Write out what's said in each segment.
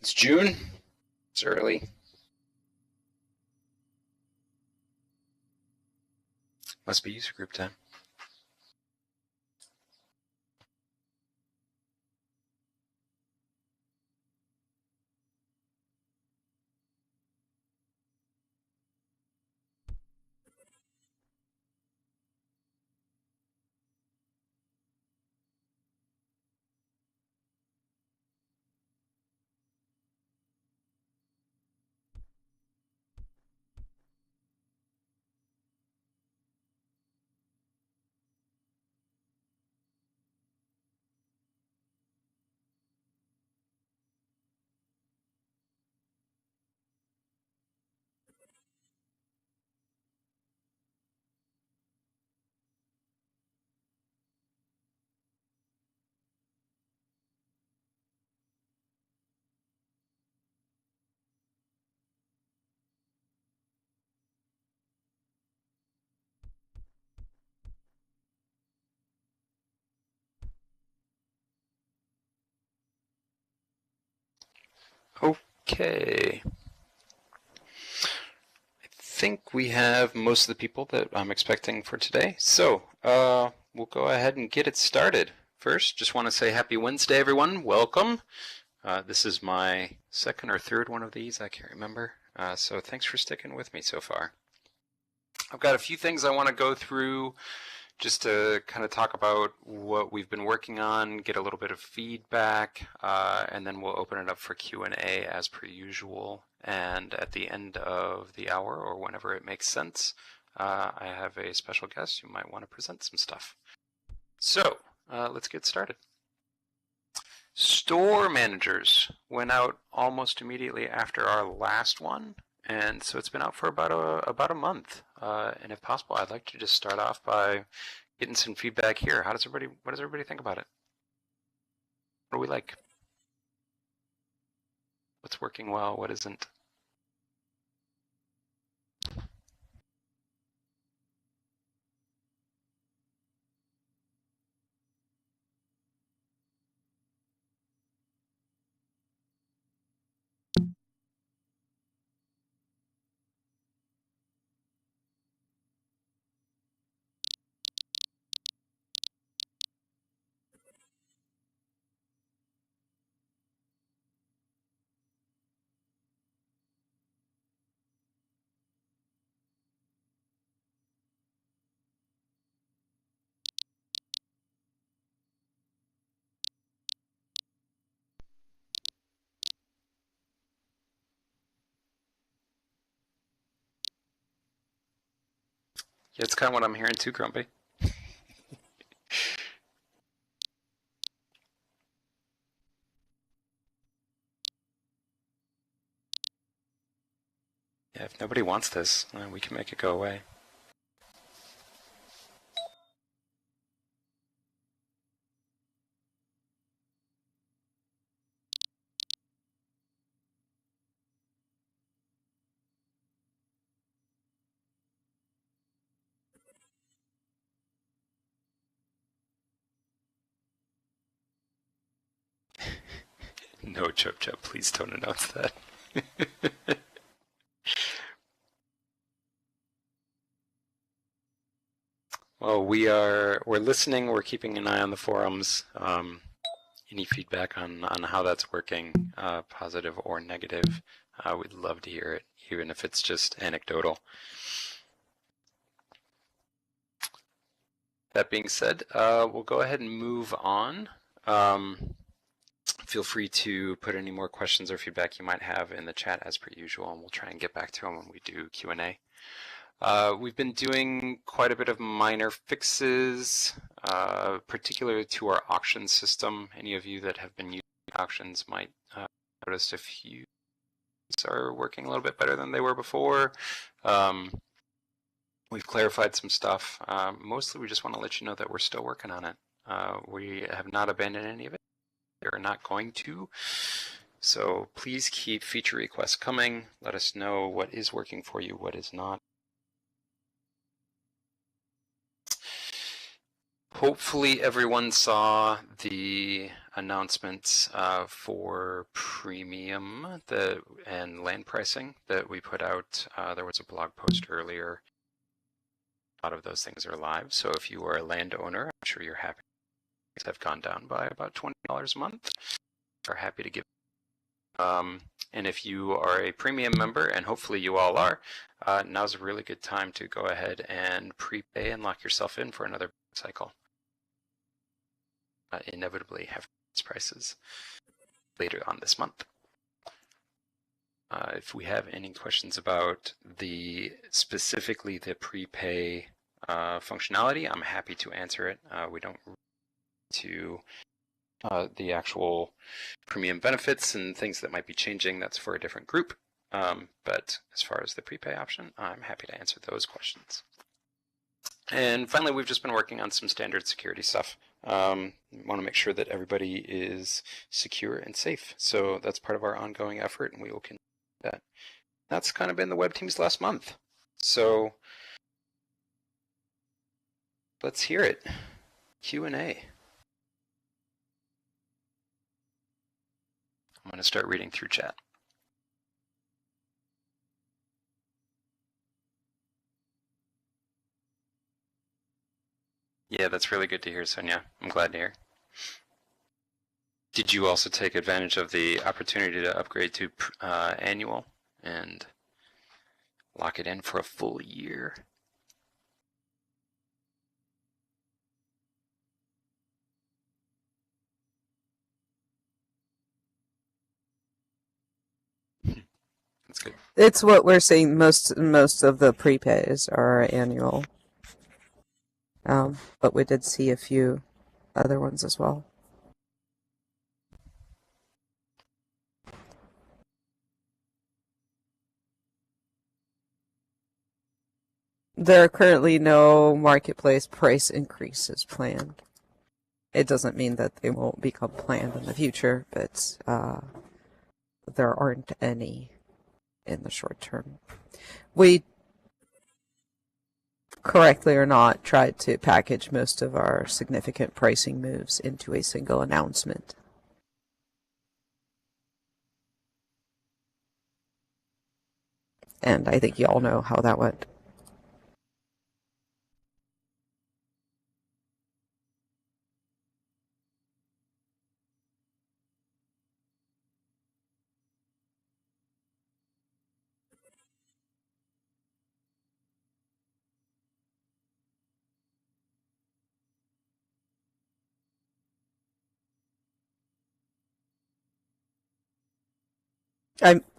It's June. It's early. Must be user group time. Okay. I think we have most of the people that I'm expecting for today. So we'll go ahead and get it started. First, just want to say happy Wednesday, everyone. Welcome. This is my second or third one of these. I can't remember. So thanks for sticking with me so far. I've got a few things I want to go through just to kind of talk about what we've been working on, get a little bit of feedback, and then we'll open it up for Q&A as per usual. And at the end of the hour, or whenever it makes sense, I have a special guest who might want to present some stuff. So let's get started. Store managers went out almost immediately after our last one, and so it's been out for about a month. And if possible, I'd like to just start off by getting some feedback here. What does everybody think about it? What do we like? What's working well? What isn't? Yeah, it's kind of what I'm hearing too, Grumpy. Yeah, if nobody wants this, we can make it go away. No, Chub Chub, please don't announce that. Well, we're listening. We're keeping an eye on the forums. Any feedback on how that's working, positive or negative, we'd love to hear it, even if it's just anecdotal. That being said, we'll go ahead and move on. Feel free to put any more questions or feedback you might have in the chat as per usual, and we'll try and get back to them when we do Q&A. We've been doing quite a bit of minor fixes, particularly to our auction system. Any of you that have been using auctions might notice a few are working a little bit better than they were before. We've clarified some stuff. Mostly we just want to let you know that we're still working on it. We have not abandoned any of it. We're not going to. So please keep feature requests coming. Let us know what is working for you, what is not. Hopefully everyone saw the announcements for premium and land pricing that we put out. There was a blog post earlier. A lot of those things are live. So if you are a landowner, I'm sure you're happy. Have gone down by about $20 a month. Are happy to give. And if you are a premium member, and hopefully you all are, now's a really good time to go ahead and prepay and lock yourself in for another cycle. Inevitably have prices later on this month. If we have any questions about specifically the prepay functionality, I'm happy to answer it. We don't to the actual premium benefits and things that might be changing. That's for a different group. But as far as the prepay option, I'm happy to answer those questions. And finally, we've just been working on some standard security stuff. Want to make sure that everybody is secure and safe. So that's part of our ongoing effort, and we will continue that. That's kind of been the web team's last month. So let's hear it. Q&A. I'm going to start reading through chat. Yeah, that's really good to hear, Sonia. I'm glad to hear. Did you also take advantage of the opportunity to upgrade to annual and lock it in for a full year? That's good. It's what we're seeing. Most of the prepays are annual, but we did see a few other ones as well. There are currently no marketplace price increases planned. It doesn't mean that they won't become planned in the future, but there aren't any in the short term. We, correctly or not, tried to package most of our significant pricing moves into a single announcement. And I think you all know how that went.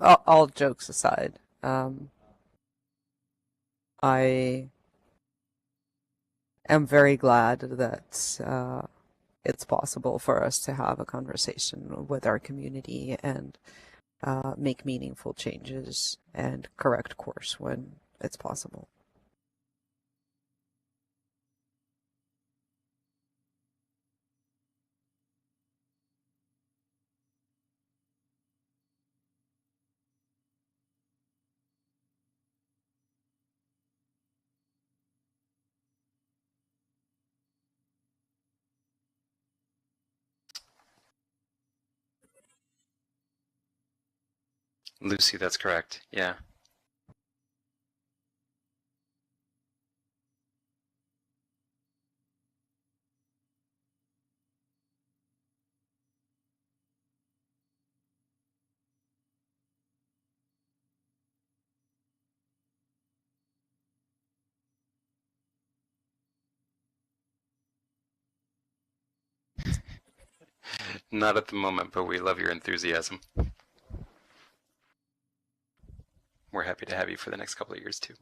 All jokes aside, I am very glad that it's possible for us to have a conversation with our community and make meaningful changes and correct course when it's possible. Lucy, that's correct. Yeah. Not at the moment, but we love your enthusiasm. We're happy to have you for the next couple of years, too.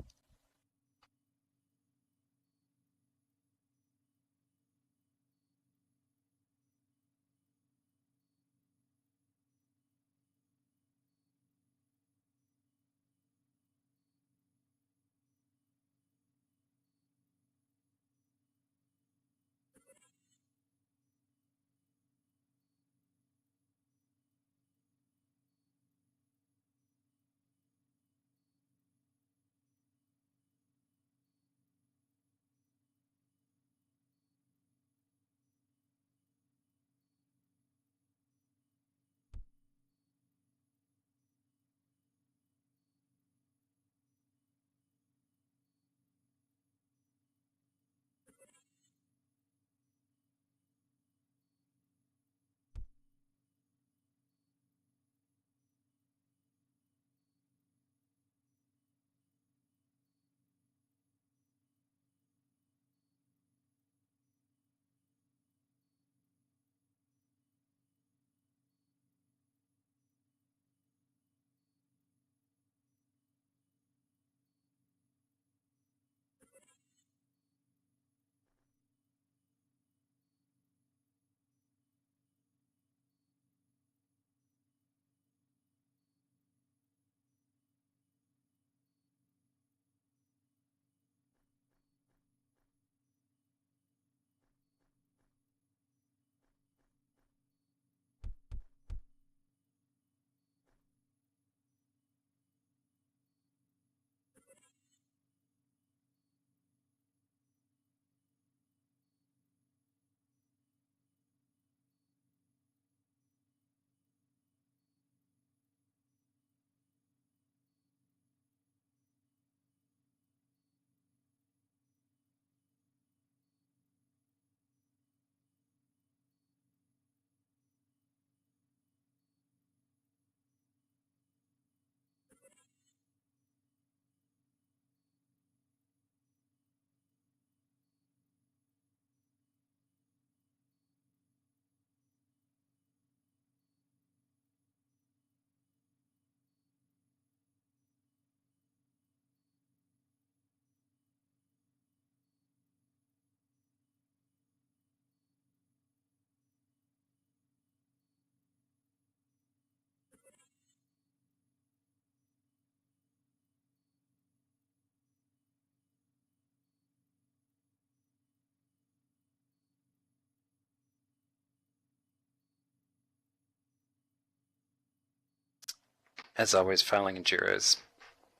As always, filing in Jira is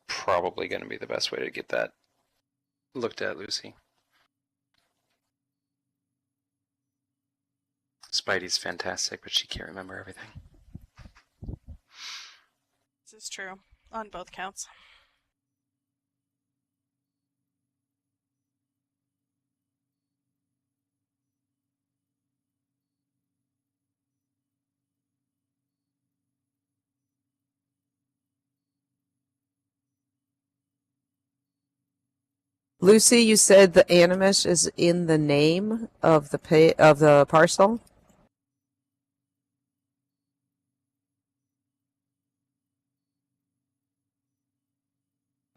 probably going to be the best way to get that looked at, Lucy. Spidey's fantastic, but she can't remember everything. This is true on both counts. Lucy, you said the animus is in the name of the parcel?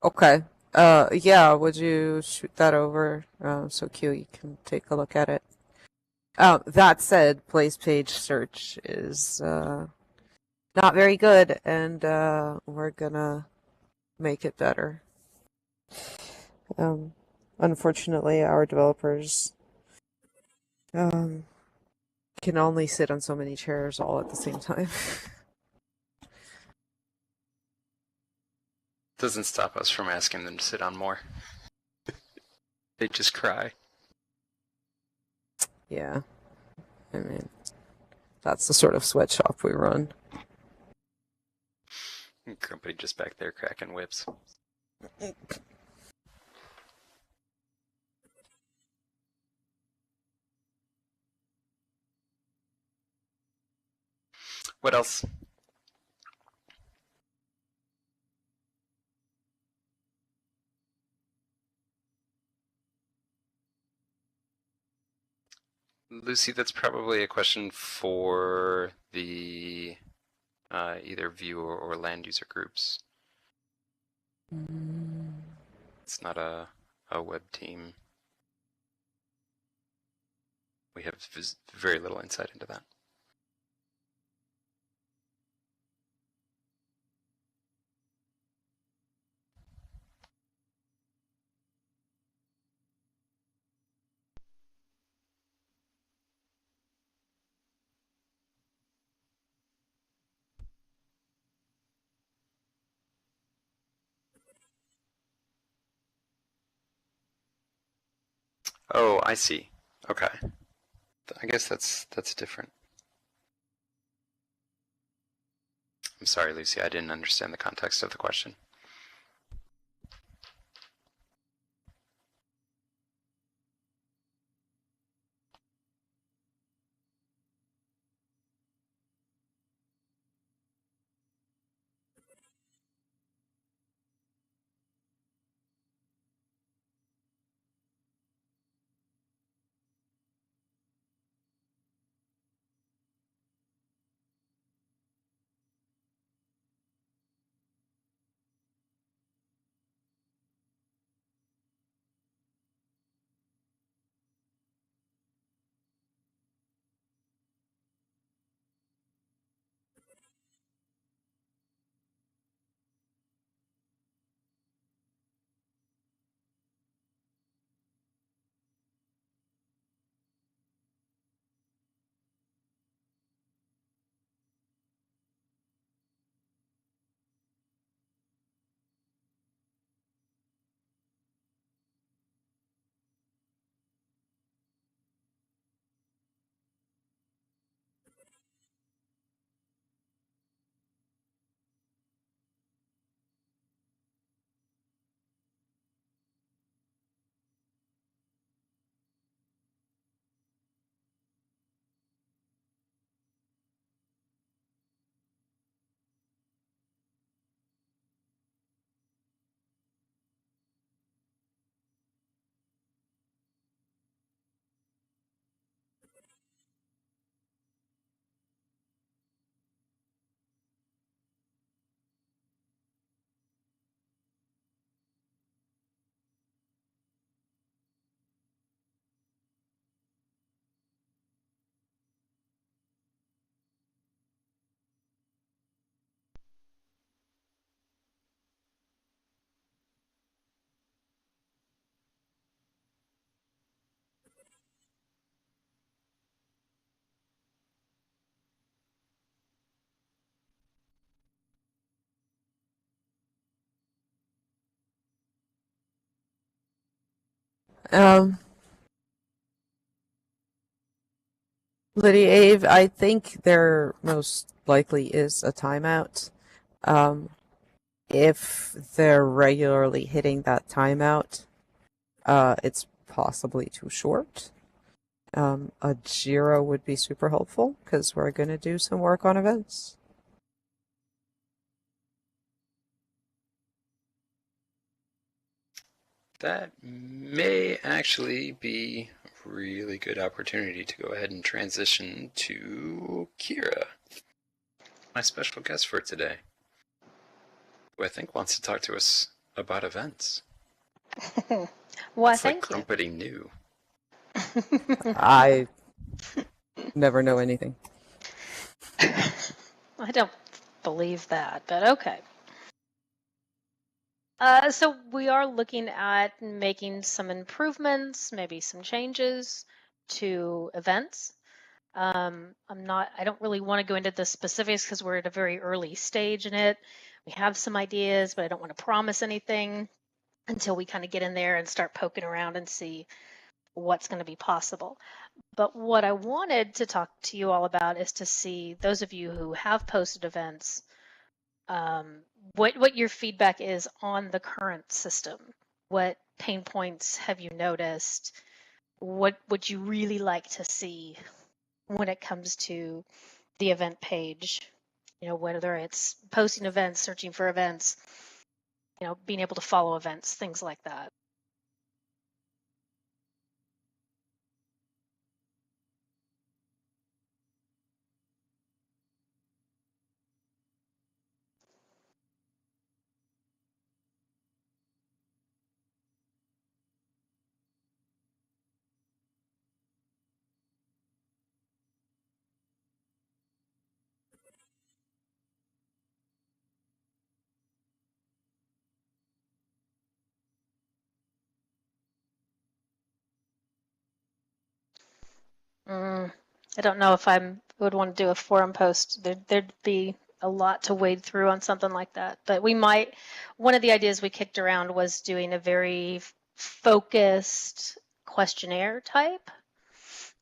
Okay. Yeah, would you shoot that over so Q you can take a look at it? That said, place page search is not very good, and we're gonna make it better. Unfortunately, our developers can only sit on so many chairs all at the same time. Doesn't stop us from asking them to sit on more. They just cry. Yeah. I mean, that's the sort of sweatshop we run. Grumpity just back there cracking whips. What else? Lucy, that's probably a question for the either viewer or land user groups. It's not a web team. We have very little insight into that. Oh, I see. Okay. I guess that's different. I'm sorry, Lucy. I didn't understand the context of the question. Um, Lydia Ave, I think there most likely is a timeout. If they're regularly hitting that timeout, it's possibly too short. A Jira would be super helpful because we're going to do some work on events. That may actually be a really good opportunity to go ahead and transition to Kira, my special guest for today, who I think wants to talk to us about events. Why, It's like thank you. Grumpity new. I never know anything. I don't believe that, but okay. So we are looking at making some improvements, maybe some changes to events. I don't really want to go into the specifics because we're at a very early stage in it. We have some ideas, but I don't want to promise anything until we kind of get in there and start poking around and see what's going to be possible. But what I wanted to talk to you all about is to see those of you who have posted events, what your feedback is on the current system. What pain points have you noticed? What would you really like to see when it comes to the event page? You know, whether it's posting events, searching for events, you know, being able to follow events, things like that. I don't know if I would want to do a forum post. There'd be a lot to wade through on something like that. But we might, one of the ideas we kicked around was doing a very focused questionnaire type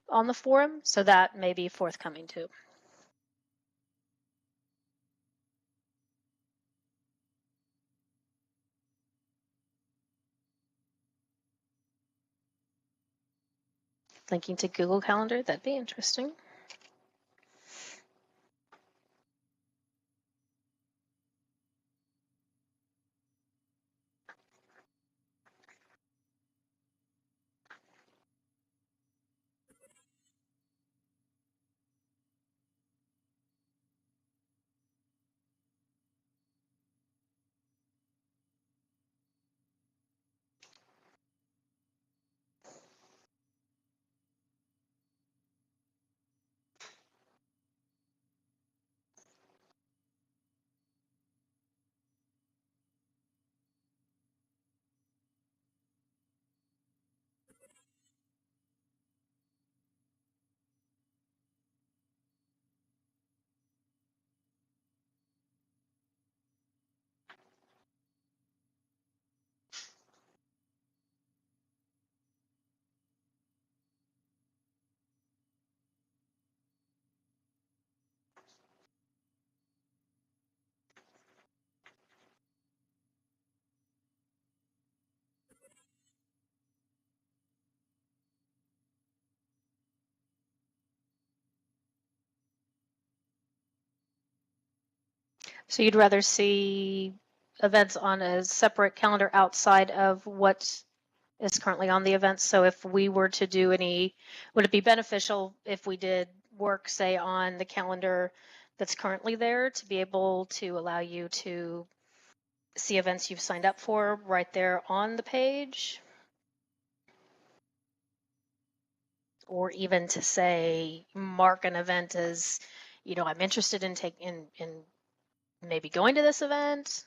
on the forum. So that may be forthcoming too. Linking to Google Calendar, that'd be interesting. So you'd rather see events on a separate calendar outside of what is currently on the events. So if we were to do any, would it be beneficial if we did work, say, on the calendar that's currently there to be able to allow you to see events you've signed up for right there on the page? Or even to say, mark an event as, you know, I'm interested in in maybe going to this event.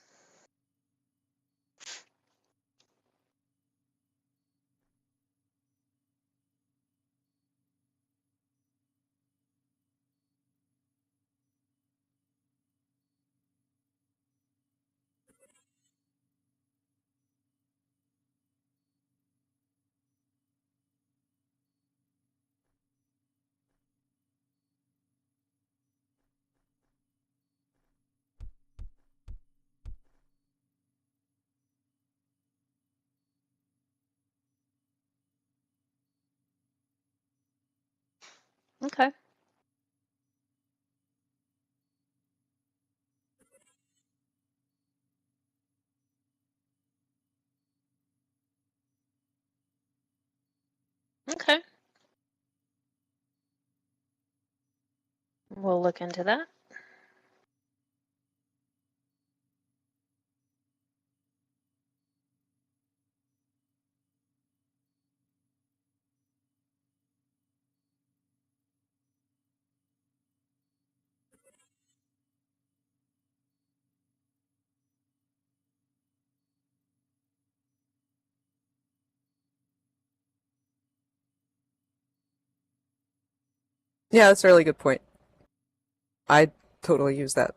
Okay. Okay. We'll look into that. Yeah, that's a really good point. I totally use that.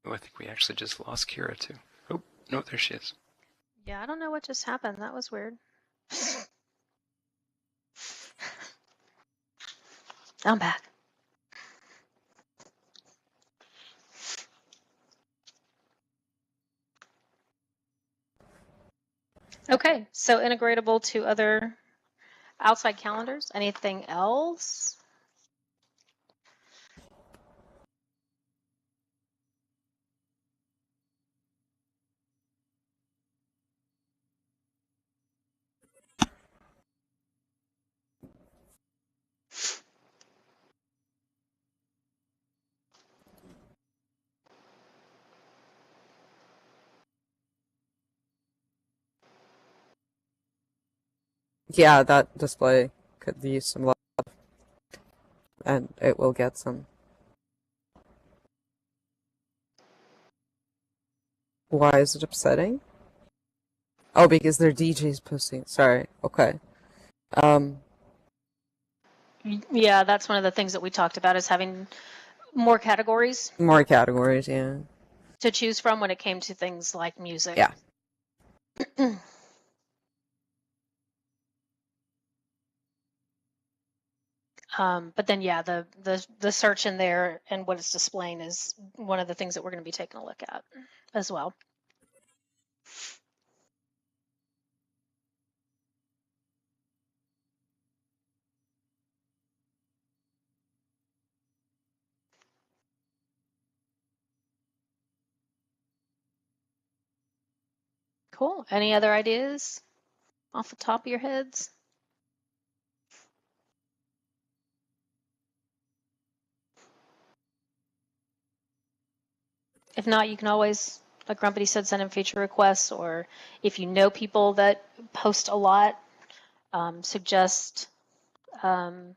Oh, I think we actually just lost Kira too. Oh, no, there she is. Yeah, I don't know what just happened. That was weird. I'm back. Okay, so integratable to other outside calendars. Anything else? Yeah, that display could use some love, and it will get some. Why is it upsetting? Oh, because their DJ's posting. Sorry. Okay. Um, Yeah, that's one of the things that we talked about is having more categories more categories, yeah. to choose from when it came to things like music. Yeah. But then, yeah, the search in there and what it's displaying is one of the things that we're going to be taking a look at as well. Cool. Any other ideas off the top of your heads? If not, you can always, like Grumpity said, send in feature requests, or if you know people that post a lot, suggest having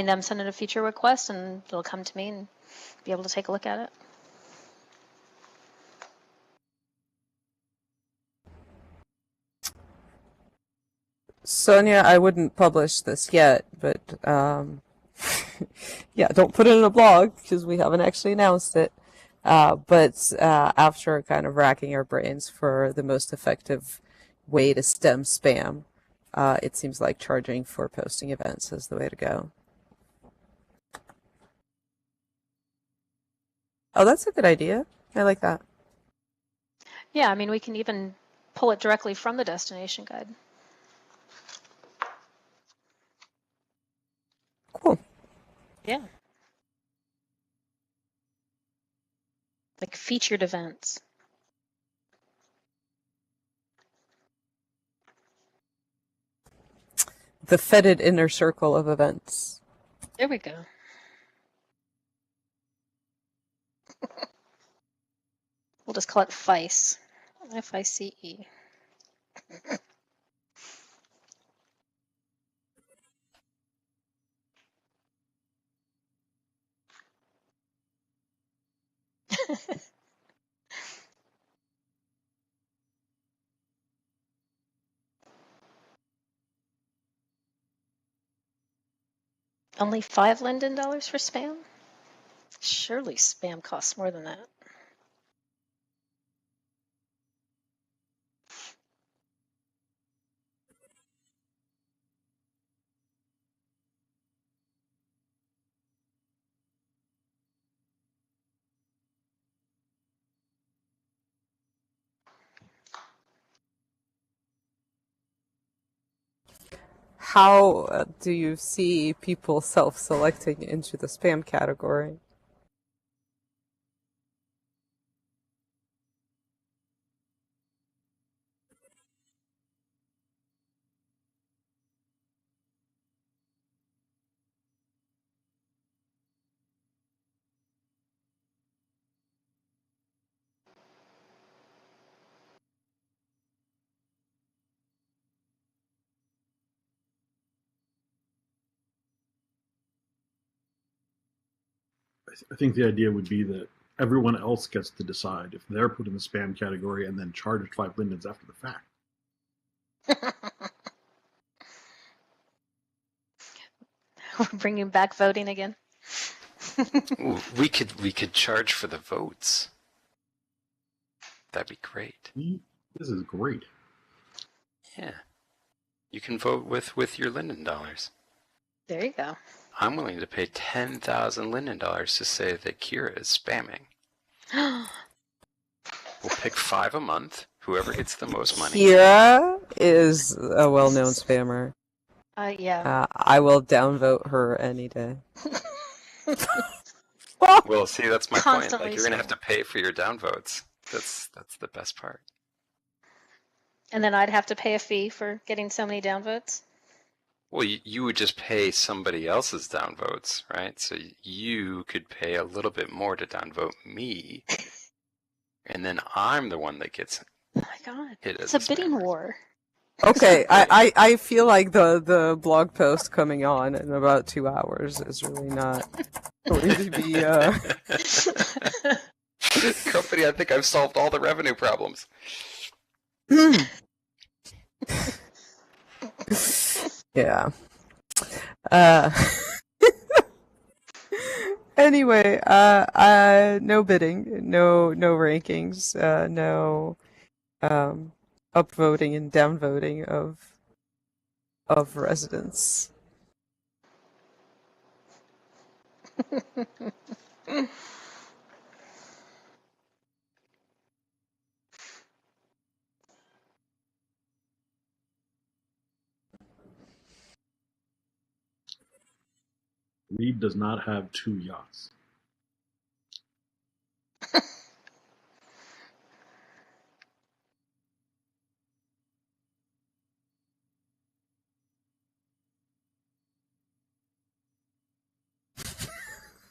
them send in a feature request and it'll come to me and be able to take a look at it. Sonia, I wouldn't publish this yet, but yeah, don't put it in a blog because we haven't actually announced it. But after kind of racking our brains for the most effective way to stem spam, it seems like charging for posting events is the way to go. Oh, that's a good idea. I like that. Yeah, I mean, we can even pull it directly from the destination guide. Cool. Yeah. Like featured events. The fetid inner circle of events. There we go. We'll just call it FICE. F-I-C-E. Only $5 Linden for spam? Surely spam costs more than that. how do you see people self-selecting into the spam category? I think the idea would be that everyone else gets to decide if they're put in the spam category and then charged 5 Lindens after the fact. We're bringing back voting again. Ooh, we could charge for the votes. That'd be great. This is great. Yeah. You can vote with your Linden dollars. There you go. I'm willing to pay 10,000 Linden dollars to say that Kira is spamming. We'll pick 5 a month. Whoever gets the most money. Kira is a well-known spammer. Yeah. I will downvote her any day. Well, see, that's my point. Constantly Like, you're gonna have to pay for your downvotes. That's the best part. And then I'd have to pay a fee for getting so many downvotes. Well, you would just pay somebody else's downvotes, right? So you could pay a little bit more to downvote me, and then I'm the one that gets Oh my god. hit It's as a bidding spammer. war. Okay, I feel like the blog post coming on in about 2 hours is really not going to be Company, I think I've solved all the revenue problems. Yeah. Anyway, no bidding, no rankings, no upvoting and downvoting of residents. Reed does not have 2 yachts.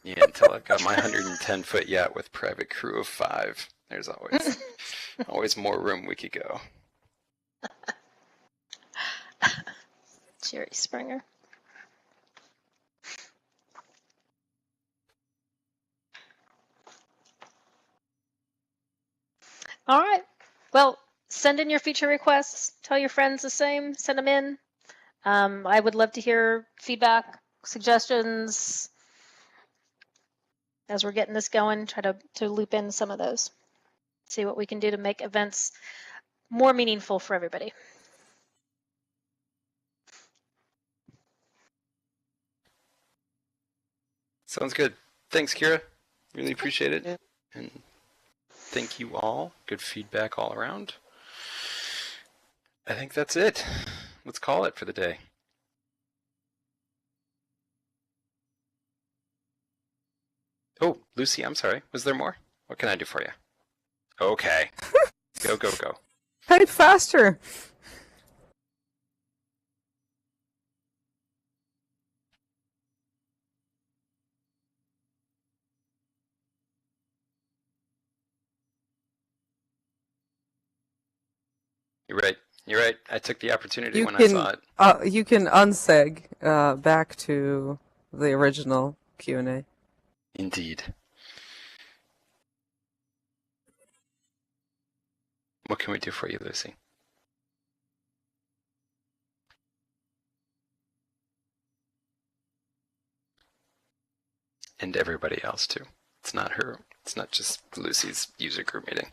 Yeah, until I've got my 110-foot yacht with private crew of 5. There's always more room we could go. Jerry Springer. All right. Well, send in your feature requests. Tell your friends the same. Send them in. I would love to hear feedback, suggestions as we're getting this going. Try to loop in some of those. See what we can do to make events more meaningful for everybody. Sounds good. Thanks, Kira. Really appreciate it. Yeah. And thank you all. Good feedback all around. I think that's it. Let's call it for the day. Oh, Lucy, I'm sorry. Was there more? What can I do for you? Okay. Go. Type faster! You're right. I took the opportunity when I saw it. You can unseg back to the original Q&A. Indeed. What can we do for you, Lucy? And everybody else too. It's not her. It's not just Lucy's user group meeting.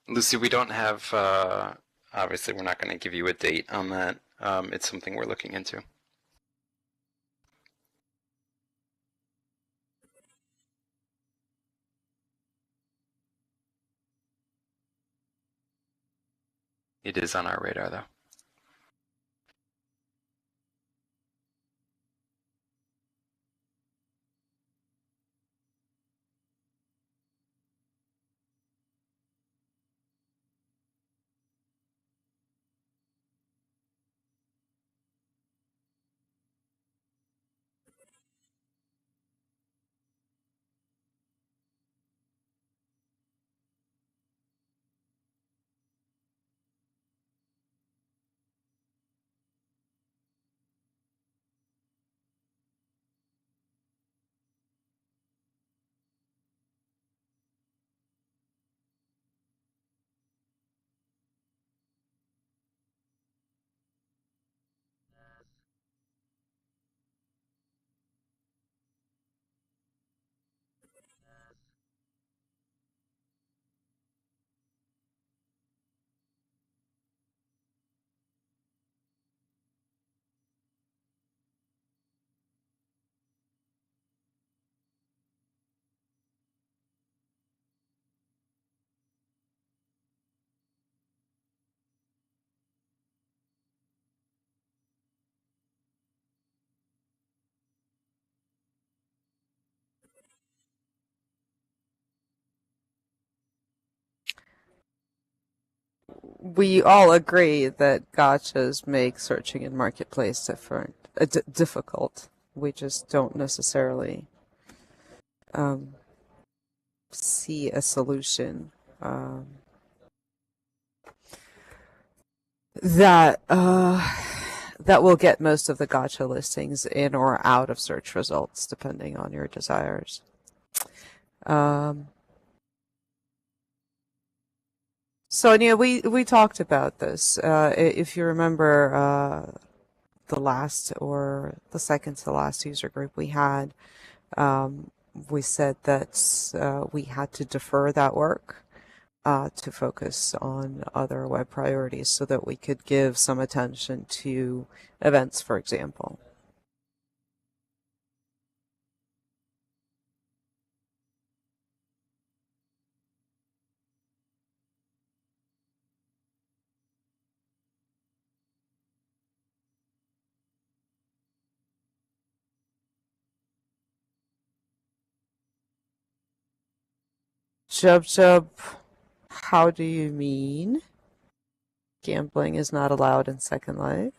Lucy, we don't have, obviously, we're not going to give you a date on that. It's something we're looking into. It is on our radar, though. We all agree that gotchas make searching in marketplace difficult. We just don't necessarily see a solution that that will get most of the gotcha listings in or out of search results, depending on your desires. Sonia, we talked about this. If you remember the last or the second to last user group we had, we said that we had to defer that work to focus on other web priorities so that we could give some attention to events, for example. Jub, how do you mean? Gambling is not allowed in Second Life?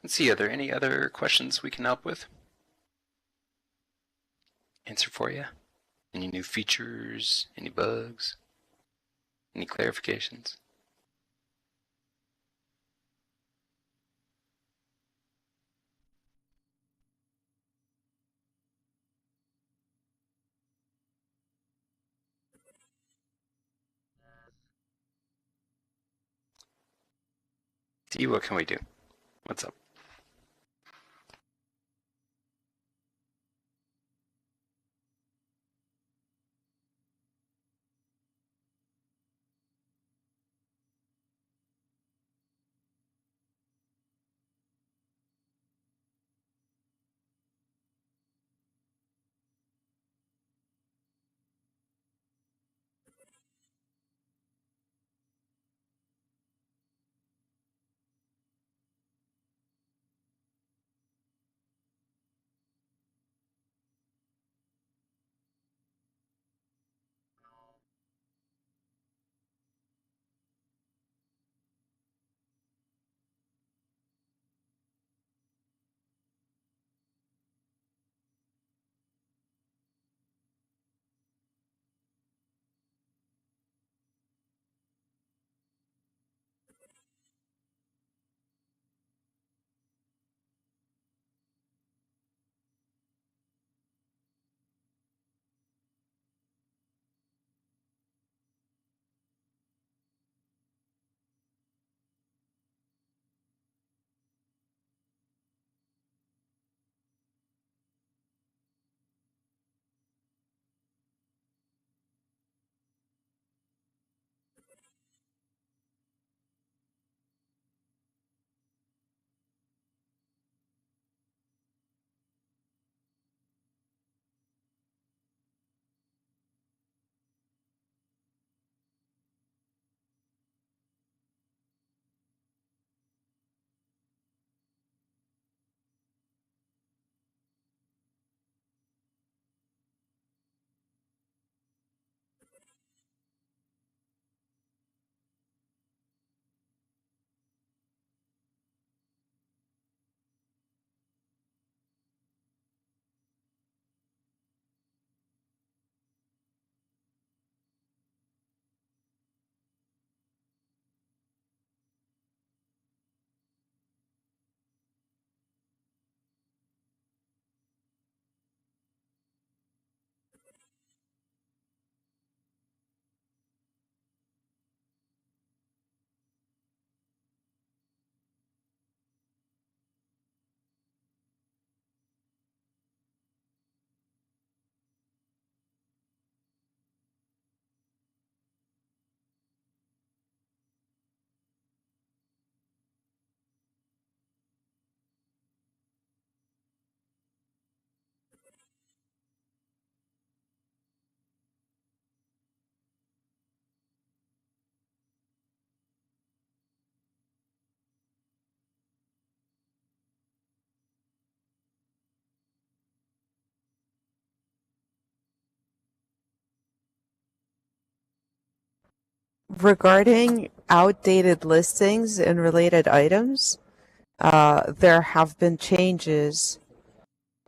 Let's see, are there any other questions we can help with? Answer for you? Any new features? Any bugs? Any clarifications? See, what can we do? What's up? Regarding outdated listings and related items, there have been changes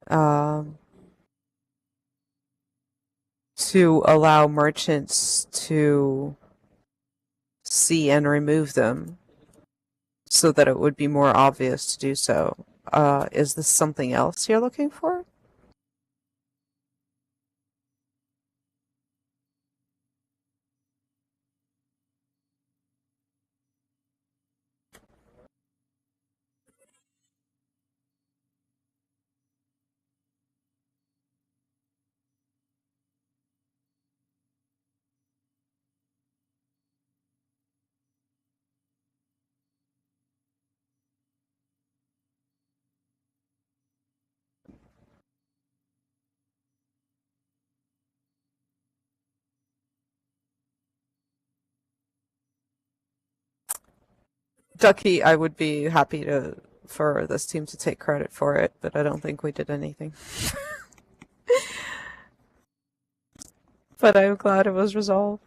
to allow merchants to see and remove them so that it would be more obvious to do so. Is this something else you're looking for? Ducky, I would be happy for this team to take credit for it, but I don't think we did anything. But I'm glad it was resolved.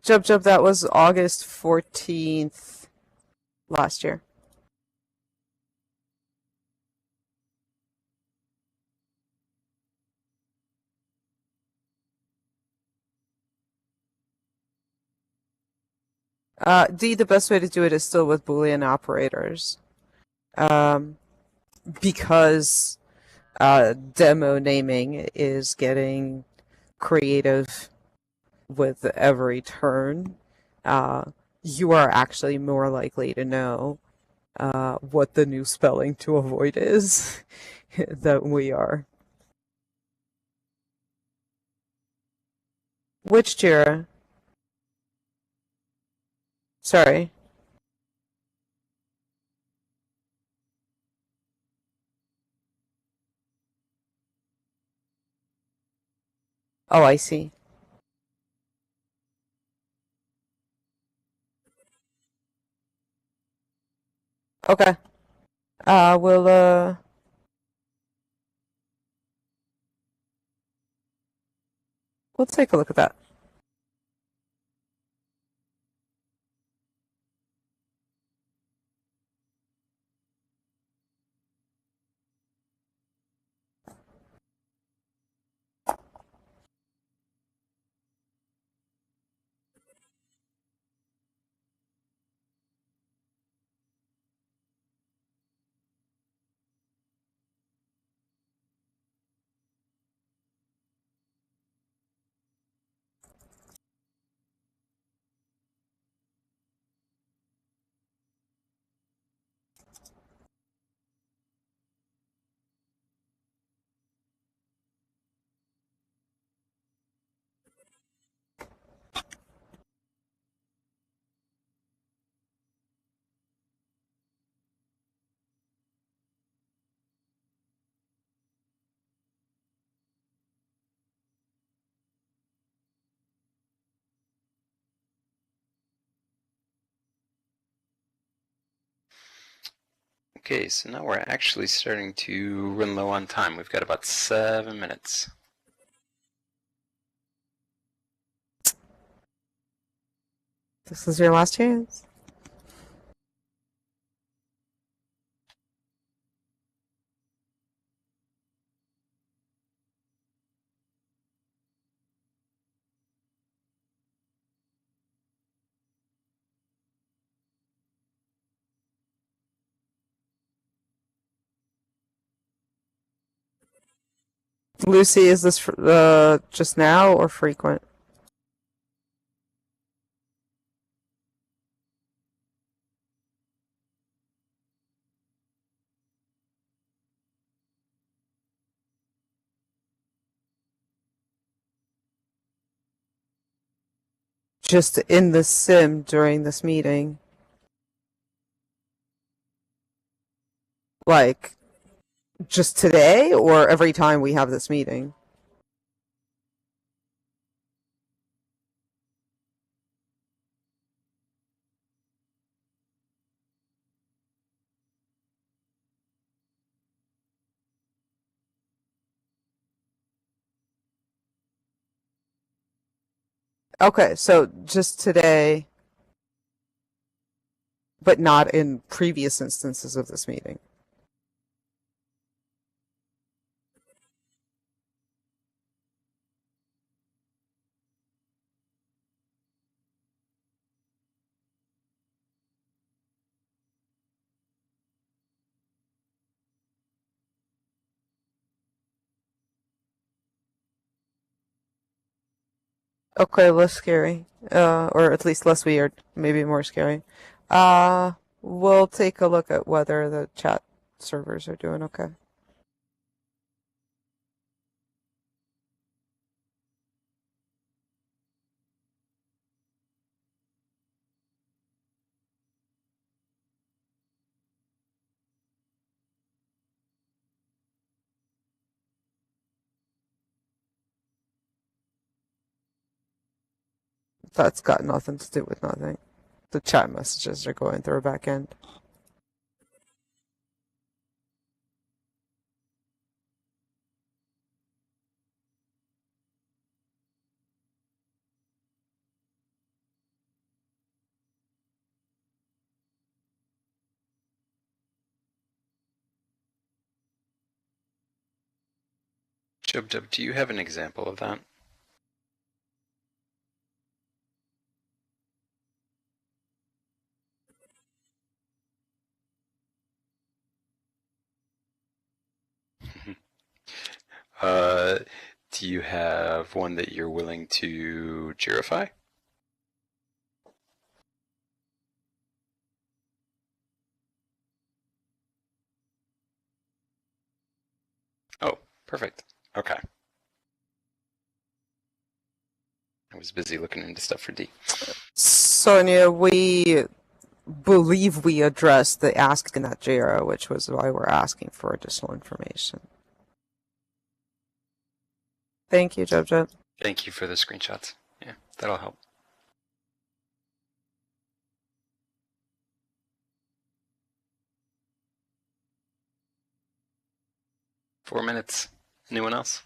Jub, that was August 14th last year. The best way to do it is still with Boolean operators. Because demo naming is getting creative with every turn, you are actually more likely to know what the new spelling to avoid is than we are. Which Jira? Sorry. Oh, I see. Okay. We'll we'll take a look at that. Okay, so now we're actually starting to run low on time. We've got about 7 minutes. This is your last chance. Lucy, is this just now or frequent? Just in the sim during this meeting? Like, just today or every time we have this meeting? Okay, so just today, but not in previous instances of this meeting. Okay, less scary. Or at least less weird. Maybe more scary. We'll take a look at whether the chat servers are doing okay. That's got nothing to do with nothing. The chat messages are going through a back end. Jub, do you have an example of that? uh, do you have one that you're willing to Jirify? Oh, perfect. Okay. I was busy looking into stuff for D. Sonia, we believe we addressed the ask in that JRO, which was why we're asking for additional information. Thank you, Jub. Thank you for the screenshots. Yeah, that'll help. Four minutes. Anyone else?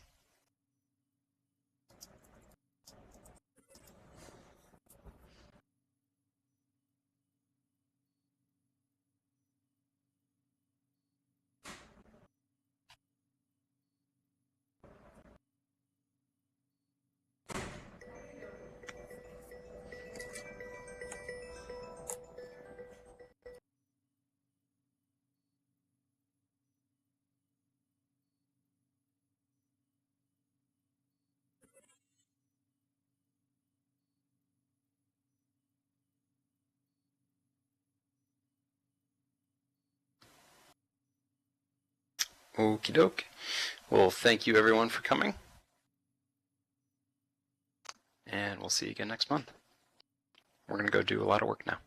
Okie doke. Well, thank you everyone for coming. And we'll see you again next month. We're going to go do a lot of work now.